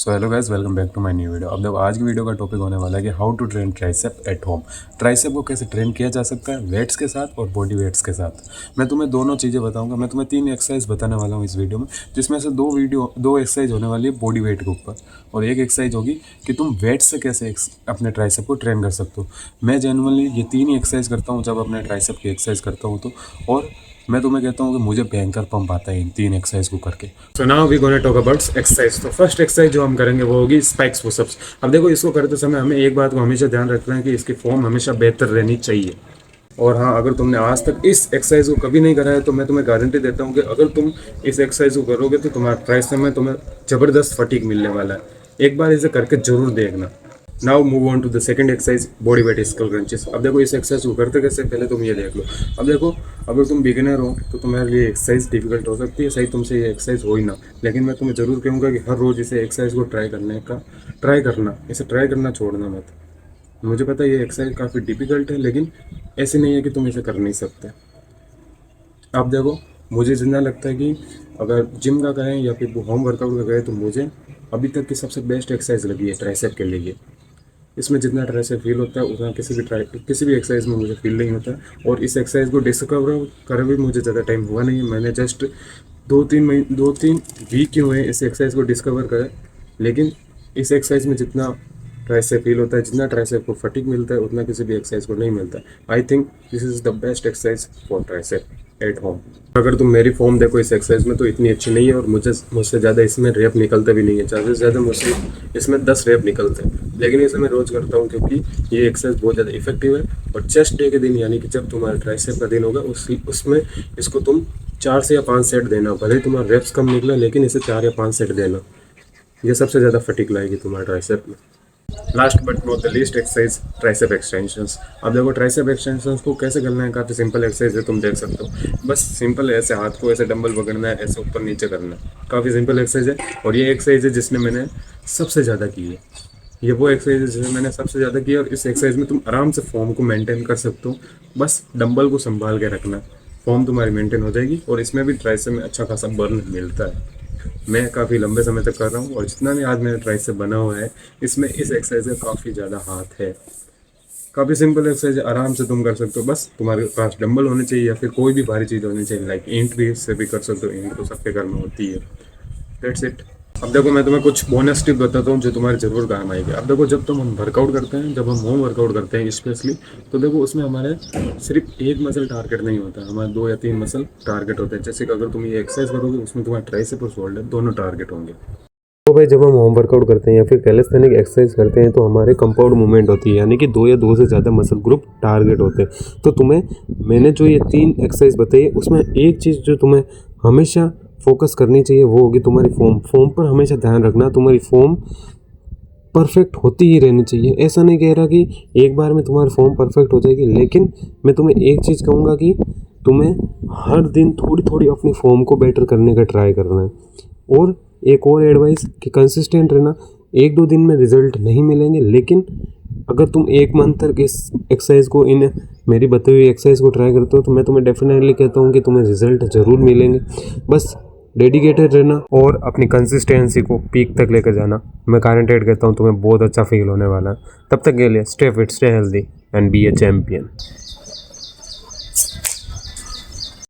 So hello guys, welcome back to my new video. अब देखो आज की वीडियो का टॉपिक होने वाला है कि how to train tricep at home. Tricep को कैसे ट्रेन किया जा सकता है, वेट्स के साथ और बॉडी वेट्स के साथ। मैं तुम्हें दोनों चीज़ें बताऊंगा। मैं तुम्हें 3 एक्सरसाइज बताने वाला हूँ इस वीडियो में, जिसमें से दो एक्सरसाइज होने वाली है बॉडी वेट के ऊपर और एक एक्सरसाइज होगी कि तुम वेट से कैसे अपने ट्राइसेप को ट्रेन कर सकते हो। मैं जेनुअनली ये 3 ही एक्सरसाइज करता हूँ जब अपने ट्राइसेप की एक्सरसाइज करता हूँ तो, और मैं तुम्हें कहता हूँ कि मुझे भयंकर पंप आता है इन 3 एक्सरसाइज को करके। So now we gonna talk about exercise. तो फर्स्ट एक्सरसाइज जो हम करेंगे वो होगी स्पाइक्स पुशअप्स। अब देखो, इसको करते समय हमें एक बात को हमेशा ध्यान रखना है कि इसकी फॉर्म हमेशा बेहतर रहनी चाहिए। और हाँ, अगर तुमने आज तक इस एक्सरसाइज को कभी नहीं करा है तो मैं तुम्हें गारंटी देता हूँ कि अगर तुम इस एक्सरसाइज को करोगे तो तुम्हारा ट्राइसेप में तुम्हें ज़बरदस्त फटीग मिलने वाला है। एक बार इसे करके जरूर देखना। Now move on to the second exercise, body weight skull crunches. अब देखो इस एक्सरसाइज को करते कैसे, पहले तुम ये देख लो। अब देखो, अगर तुम बिगिनर हो तो तुम्हारे लिए एक्सरसाइज डिफिकल्ट हो सकती है, सही तुमसे ये एक्सरसाइज हो ही ना। लेकिन मैं तुम्हें जरूर कहूँगा कि हर रोज़ इसे एक्सरसाइज को ट्राई करना, इसे ट्राई करना छोड़ना मत। मुझे पता है ये एक्सरसाइज काफ़ी डिफिकल्ट है, लेकिन ऐसे नहीं है कि तुम इसे कर नहीं सकते। अब देखो, मुझे जितना लगता है कि अगर जिम का करें या फिर होम वर्कआउट का करें तो मुझे अभी तक की सबसे बेस्ट एक्सरसाइज लगी है ट्राइसेप के लिए। इसमें जितना ट्राइसेप फील होता है उतना किसी भी एक्सरसाइज में मुझे फील नहीं होता है। और इस एक्सरसाइज को डिस्कवर कर भी मुझे ज़्यादा टाइम हुआ नहीं है। मैंने जस्ट 2-3 वीक ही हुए इस एक्सरसाइज को डिस्कवर करें। लेकिन इस एक्सरसाइज में जितना ट्राइसेप फील होता है, जितना ट्राइसेप को फटीग मिलता है, उतना किसी भी एक्सरसाइज को नहीं मिलता। I think this is the best exercise for tricep at home. अगर तुम मेरी फॉर्म देखो इस एक्सरसाइज में तो इतनी अच्छी नहीं है, और मुझसे ज़्यादा इसमें रेप निकलते भी नहीं है। ज़्यादा से ज़्यादा मुझसे इसमें 10 रेप निकलते हैं, लेकिन इसे मैं रोज़ करता हूँ क्योंकि ये एक्सरसाइज बहुत ज़्यादा इफेक्टिव है। और चेस्ट डे के दिन, यानी कि जब तुम्हारा ट्राइसेप का दिन होगा, उसमें इसको तुम 4 से या 5 सेट देना। भले ही तुम्हारा रेप्स कम निकला, लेकिन इसे 4 या 5 सेट देना। ये सबसे ज़्यादा फटीग लाएगी तुम्हारे ट्राइसेप में। Last but not the least exercise, tricep extensions. अब देखो, ट्राइसेप एक्सटेंशंस को कैसे करना है, काफ़ी सिंपल एक्सरसाइज है, तुम देख सकते हो। बस सिंपल है, ऐसे हाथ को ऐसे डंबल पकड़ना है, ऐसे ऊपर नीचे करना है। काफ़ी सिंपल एक्सरसाइज है, और ये एक्सरसाइज है जिसने मैंने सबसे ज़्यादा की है। ये वो एक्सरसाइज है जिसने मैंने सबसे ज़्यादा की है, और इस एक्सरसाइज में तुम आराम से फॉर्म को मेंटेन कर सकते हो। बस डंबल को संभाल के रखना, फॉर्म तुम्हारी मेंटेन हो जाएगी। और इसमें भी ट्राइसेप में अच्छा खासा बर्न मिलता है। मैं काफ़ी लंबे समय तक कर रहा हूँ, और जितना भी आज मेरा ट्राइसेप बना हुआ है, इसमें इस एक्सरसाइज का काफ़ी ज़्यादा हाथ है। काफ़ी सिंपल एक्सरसाइज है, आराम से तुम कर सकते हो। बस तुम्हारे पास डंबल होने चाहिए या फिर कोई भी भारी चीज़ होनी चाहिए। लाइक ईंट भी, इससे भी कर सकते हो। ईंट तो सबके घर में होती है। That's it. अब देखो, मैं तुम्हें कुछ बोनस टिप बताता हूँ जो तुम्हारे ज़रूर काम आएगी। अब देखो, जब हम वर्कआउट करते हैं, जब हम होम वर्कआउट करते हैं स्पेशली, तो देखो उसमें हमारे सिर्फ एक मसल टारगेट नहीं होता है, हमारे 2 या 3 मसल टारगेट होते हैं। जैसे कि अगर तुम ये एक्सरसाइज करोगे, उसमें तुम्हारे ट्राइसेप और शोल्डर दोनों टारगेट होंगे। तो भाई, जब हम होम वर्कआउट करते हैं या फिर कैलिस्थेनिक एक्सरसाइज करते हैं तो हमारे कंपाउंड मूवमेंट होती है, यानी कि 2 या 2 से ज़्यादा मसल ग्रुप टारगेट होते हैं। तो मैंने जो ये 3 एक्सरसाइज बताई है, उसमें एक चीज़ जो तुम्हें हमेशा फोकस करनी चाहिए वो होगी तुम्हारी फॉर्म पर हमेशा ध्यान रखना। तुम्हारी फॉर्म परफेक्ट होती ही रहनी चाहिए। ऐसा नहीं कह रहा कि एक बार में तुम्हारी फॉर्म परफेक्ट हो जाएगी, लेकिन मैं तुम्हें एक चीज़ कहूँगा कि तुम्हें हर दिन थोड़ी थोड़ी अपनी फॉर्म को बेटर करने का ट्राई करना है। और एक और एडवाइस कि कंसिस्टेंट रहना। 1-2 दिन में रिजल्ट नहीं मिलेंगे, लेकिन अगर तुम 1 मंथ तक इस एक्सरसाइज को, इन मेरी बताई हुई एक्सरसाइज को ट्राई करते हो, तो मैं तुम्हें डेफिनेटली कहता हूँ कि तुम्हें रिजल्ट ज़रूर मिलेंगे। बस डेडिकेटेड रहना और अपनी कंसिस्टेंसी को पीक तक लेकर जाना। मैं गारंटेड कहता हूँ तुम्हें बहुत अच्छा फील होने वाला है। तब तक के लिए stay fit, stay healthy and be a champion.